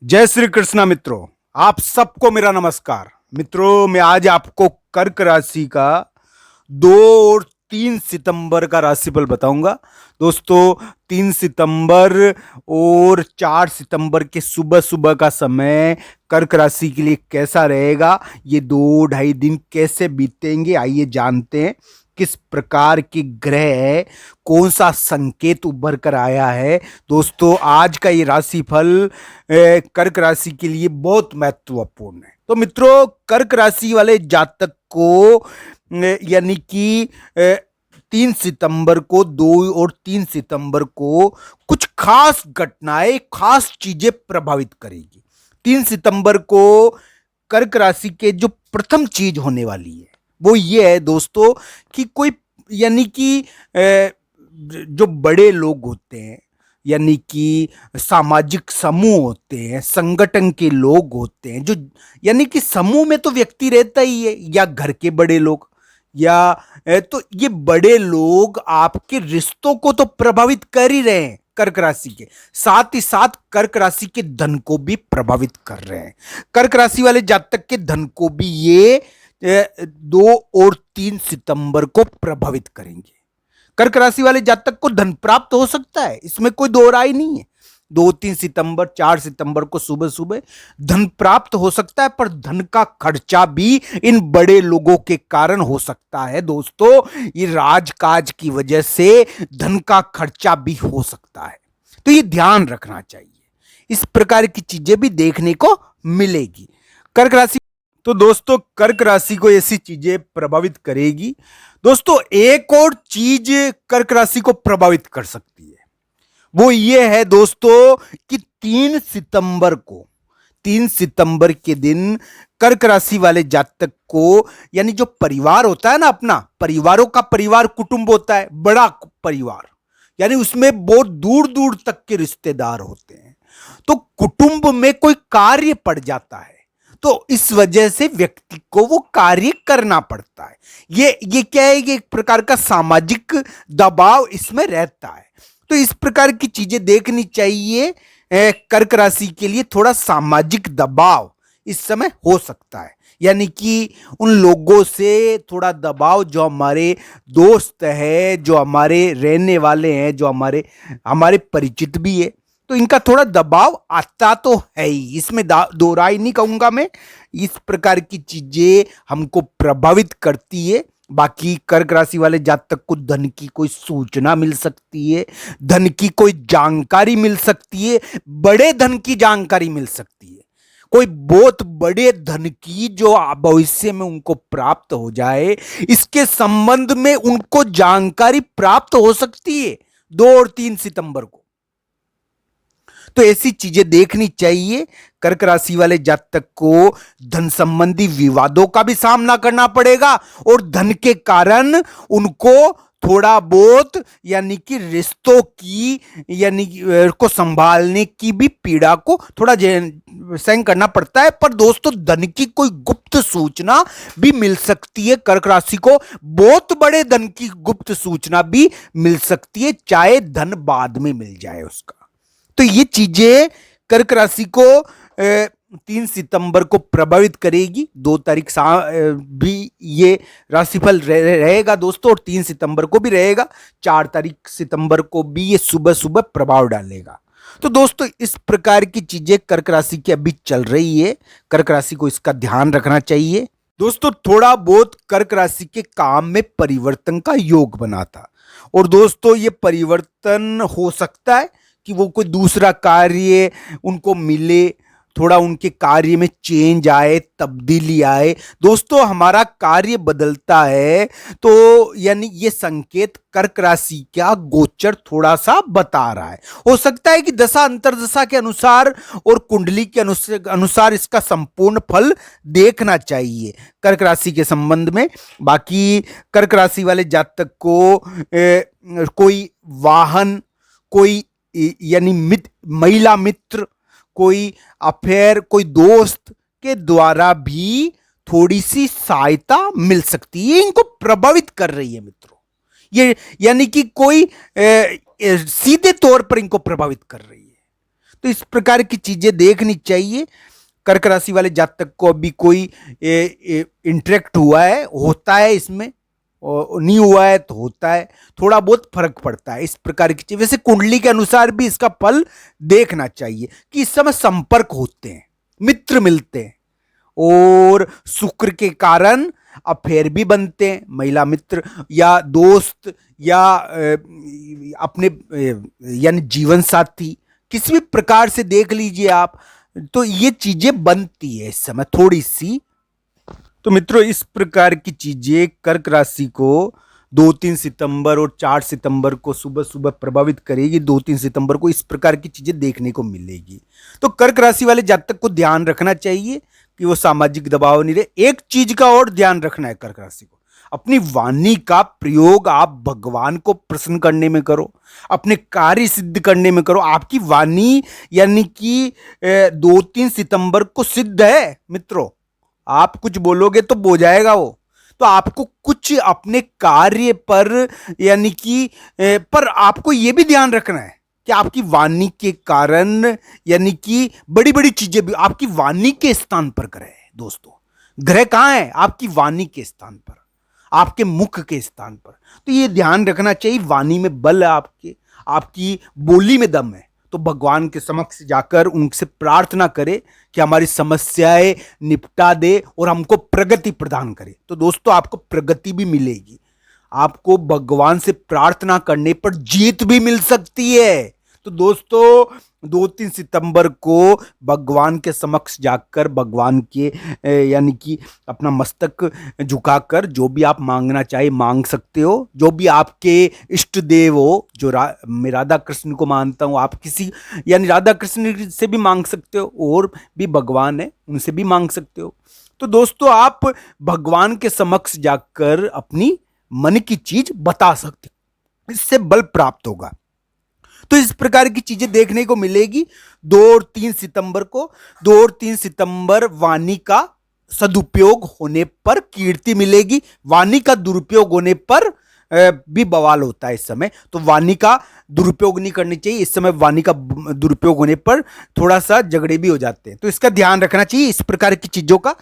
जय श्री कृष्णा मित्रों। आप सबको मेरा नमस्कार। मित्रों, मैं आज आपको कर्क राशि का 2 और 3 सितंबर का राशिफल बताऊंगा। दोस्तों, 3 सितंबर और 4 सितंबर के सुबह सुबह का समय कर्क राशि के लिए कैसा रहेगा, ये 2-2.5 दिन कैसे बीतेंगे, आइए जानते हैं। किस प्रकार के ग्रह, कौन सा संकेत उभर कर आया है। दोस्तों, आज का ये राशिफल कर्क राशि के लिए बहुत महत्वपूर्ण है। तो मित्रों, कर्क राशि वाले जातक को यानी कि 3 सितंबर को, 2 और 3 सितंबर को कुछ खास घटनाएं, खास चीजें प्रभावित करेगी। 3 सितंबर को कर्क राशि के जो प्रथम चीज होने वाली है वो ये है दोस्तों कि कोई यानी कि जो बड़े लोग होते हैं, यानी कि सामाजिक समूह होते हैं, संगठन के लोग होते हैं, जो यानी कि समूह में तो व्यक्ति रहता ही है, या घर के बड़े लोग, या तो ये बड़े लोग आपके रिश्तों को तो प्रभावित कर ही रहे हैं कर्क राशि के, साथ ही साथ कर्क राशि के धन को भी प्रभावित कर रहे हैं। कर्क राशि वाले जातक के धन को भी ये 2 और 3 सितंबर को प्रभावित करेंगे। कर्क राशि वाले जातक को धन प्राप्त हो सकता है, इसमें कोई दो राय नहीं है। 2-3 सितंबर, 4 सितंबर को सुबह सुबह धन प्राप्त हो सकता है, पर धन का खर्चा भी इन बड़े लोगों के कारण हो सकता है। दोस्तों, ये राजकाज की वजह से धन का खर्चा भी हो सकता है, तो ये ध्यान रखना चाहिए। इस प्रकार की चीजें भी देखने को मिलेगी कर्क राशि। तो दोस्तों, कर्क राशि को ऐसी चीजें प्रभावित करेगी। दोस्तों, एक और चीज कर्क राशि को प्रभावित कर सकती है, वो ये है दोस्तों कि 3 सितंबर के दिन कर्क राशि वाले जातक को, यानी जो परिवार होता है ना, अपना परिवारों का परिवार कुटुंब होता है, बड़ा परिवार, यानी उसमें बहुत दूर दूर तक के रिश्तेदार होते हैं, तो कुटुंब में कोई कार्य पड़ जाता है, तो इस वजह से व्यक्ति को वो कार्य करना पड़ता है। ये क्या है, ये एक प्रकार का सामाजिक दबाव इसमें रहता है। तो इस प्रकार की चीजें देखनी चाहिए। कर्क राशि के लिए थोड़ा सामाजिक दबाव इस समय हो सकता है, यानी कि उन लोगों से थोड़ा दबाव, जो हमारे दोस्त है, जो हमारे रहने वाले हैं, जो हमारे हमारे परिचित भी है, तो इनका थोड़ा दबाव आता तो है ही, इसमें दो राय नहीं कहूंगा मैं। इस प्रकार की चीजें हमको प्रभावित करती है। बाकी कर्क राशि वाले जातक को धन की कोई सूचना मिल सकती है, धन की कोई जानकारी मिल सकती है, बड़े धन की जानकारी मिल सकती है, कोई बहुत बड़े धन की जो भविष्य में उनको प्राप्त हो जाए, इसके संबंध में उनको जानकारी प्राप्त हो सकती है 2 और 3 सितंबर को। तो ऐसी चीजें देखनी चाहिए। कर्क राशि वाले जातक को धन संबंधी विवादों का भी सामना करना पड़ेगा, और धन के कारण उनको थोड़ा बहुत, यानी कि रिश्तों की, यानी को संभालने की भी पीड़ा को थोड़ा सहन करना पड़ता है। पर दोस्तों, धन की कोई गुप्त सूचना भी मिल सकती है कर्क राशि को, बहुत बड़े धन की गुप्त सूचना भी मिल सकती है, चाहे धन बाद में मिल जाए उसका। तो ये चीजें कर्क राशि को 3 सितंबर को प्रभावित करेगी। 2 तारीख भी ये राशिफल रहेगा दोस्तों, और 3 सितंबर को भी रहेगा। 4 सितंबर को भी ये सुबह सुबह प्रभाव डालेगा। तो दोस्तों, इस प्रकार की चीजें कर्क राशि की अभी चल रही है, कर्क राशि को इसका ध्यान रखना चाहिए। दोस्तों, थोड़ा बहुत कर्क राशि के काम में परिवर्तन का योग बना था, और दोस्तों ये परिवर्तन हो सकता है कि वो कोई दूसरा कार्य उनको मिले, थोड़ा उनके कार्य में चेंज आए, तब्दीली आए। दोस्तों, हमारा कार्य बदलता है, तो यानी ये संकेत कर्क राशि का गोचर थोड़ा सा बता रहा है। हो सकता है कि दशा अंतर्दशा के अनुसार और कुंडली के अनुसार इसका संपूर्ण फल देखना चाहिए कर्क राशि के संबंध में। बाकी कर्क राशि वाले जातक को कोई वाहन, कोई यानी महिला मित्र, कोई अफेयर, कोई दोस्त के द्वारा भी थोड़ी सी सहायता मिल सकती है, इनको प्रभावित कर रही है मित्रों। ये यानी कि कोई सीधे तौर पर इनको प्रभावित कर रही है। तो इस प्रकार की चीजें देखनी चाहिए। कर्क राशि वाले जातक को अभी कोई इंटरेक्ट हुआ है, होता है इसमें, और नहीं हुआ है तो होता है, थोड़ा बहुत फर्क पड़ता है। इस प्रकार की चीज, वैसे कुंडली के अनुसार भी इसका फल देखना चाहिए कि इस समय संपर्क होते हैं, मित्र मिलते हैं, और शुक्र के कारण अफेयर भी बनते हैं, महिला मित्र या दोस्त या अपने यानी जीवन साथी, किसी भी प्रकार से देख लीजिए आप, तो ये चीजें बनती है इस समय थोड़ी सी। तो मित्रों, इस प्रकार की चीजें कर्क राशि को 2-3 सितंबर और 4 सितंबर को सुबह सुबह प्रभावित करेगी। 2-3 सितंबर को इस प्रकार की चीजें देखने को मिलेगी। तो कर्क राशि वाले जातक को ध्यान रखना चाहिए कि वो सामाजिक दबाव नहीं रहे। एक चीज का और ध्यान रखना है कर्क राशि को, अपनी वाणी का प्रयोग आप भगवान को प्रसन्न करने में करो, अपने कार्य सिद्ध करने में करो। आपकी वाणी यानी कि 2-3 सितंबर को सिद्ध है मित्रों, आप कुछ बोलोगे तो बो जाएगा वो। तो आपको कुछ अपने कार्य पर यानी कि पर आपको यह भी ध्यान रखना है कि आपकी वाणी के कारण यानी कि बड़ी बड़ी चीजें भी आपकी वाणी के स्थान पर ग्रह है दोस्तों। ग्रह कहां है? आपकी वाणी के स्थान पर, आपके मुख के स्थान पर। तो ये ध्यान रखना चाहिए, वाणी में बल है आपके, आपकी बोली में दम है। तो भगवान के समक्ष जाकर उनसे प्रार्थना करें कि हमारी समस्याएं निपटा दे और हमको प्रगति प्रदान करे। तो दोस्तों, आपको प्रगति भी मिलेगी, आपको भगवान से प्रार्थना करने पर जीत भी मिल सकती है। तो दोस्तों, 2-3 सितंबर को भगवान के समक्ष जाकर भगवान के यानी कि अपना मस्तक झुकाकर जो भी आप मांगना चाहे मांग सकते हो। जो भी आपके इष्ट देव हो, जो मैं राधा कृष्ण को मानता हूँ, आप किसी यानी राधा कृष्ण से भी मांग सकते हो, और भी भगवान है उनसे भी मांग सकते हो। तो दोस्तों, आप भगवान के समक्ष जाकर अपनी मन की चीज बता सकते हो, इससे बल प्राप्त होगा। तो इस प्रकार की चीजें देखने को मिलेगी 2 और 3 सितंबर को। 2 और 3 सितंबर वाणी का सदुपयोग होने पर कीर्ति मिलेगी, वाणी का दुरुपयोग होने पर भी बवाल होता है इस समय। तो वाणी का दुरुपयोग नहीं करनी चाहिए इस समय, वाणी का दुरुपयोग होने पर थोड़ा सा झगड़े भी हो जाते हैं, तो इसका ध्यान रखना चाहिए इस प्रकार की चीजों का।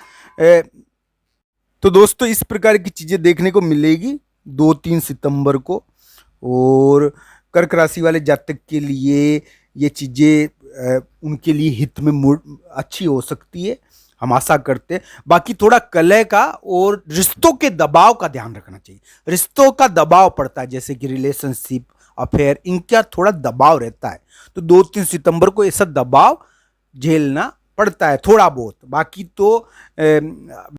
तो दोस्तों, इस प्रकार की चीजें देखने को मिलेगी 2-3 सितंबर को, और कर्क राशि वाले जातक के लिए ये चीजें उनके लिए हित में अच्छी हो सकती है, हम आशा करते हैं। बाकी थोड़ा कलह का और रिश्तों के दबाव का ध्यान रखना चाहिए। रिश्तों का दबाव पड़ता है, जैसे कि रिलेशनशिप, अफेयर, इनका थोड़ा दबाव रहता है। तो 2-3 सितंबर को ऐसा दबाव झेलना पड़ता है थोड़ा बहुत। बाकी तो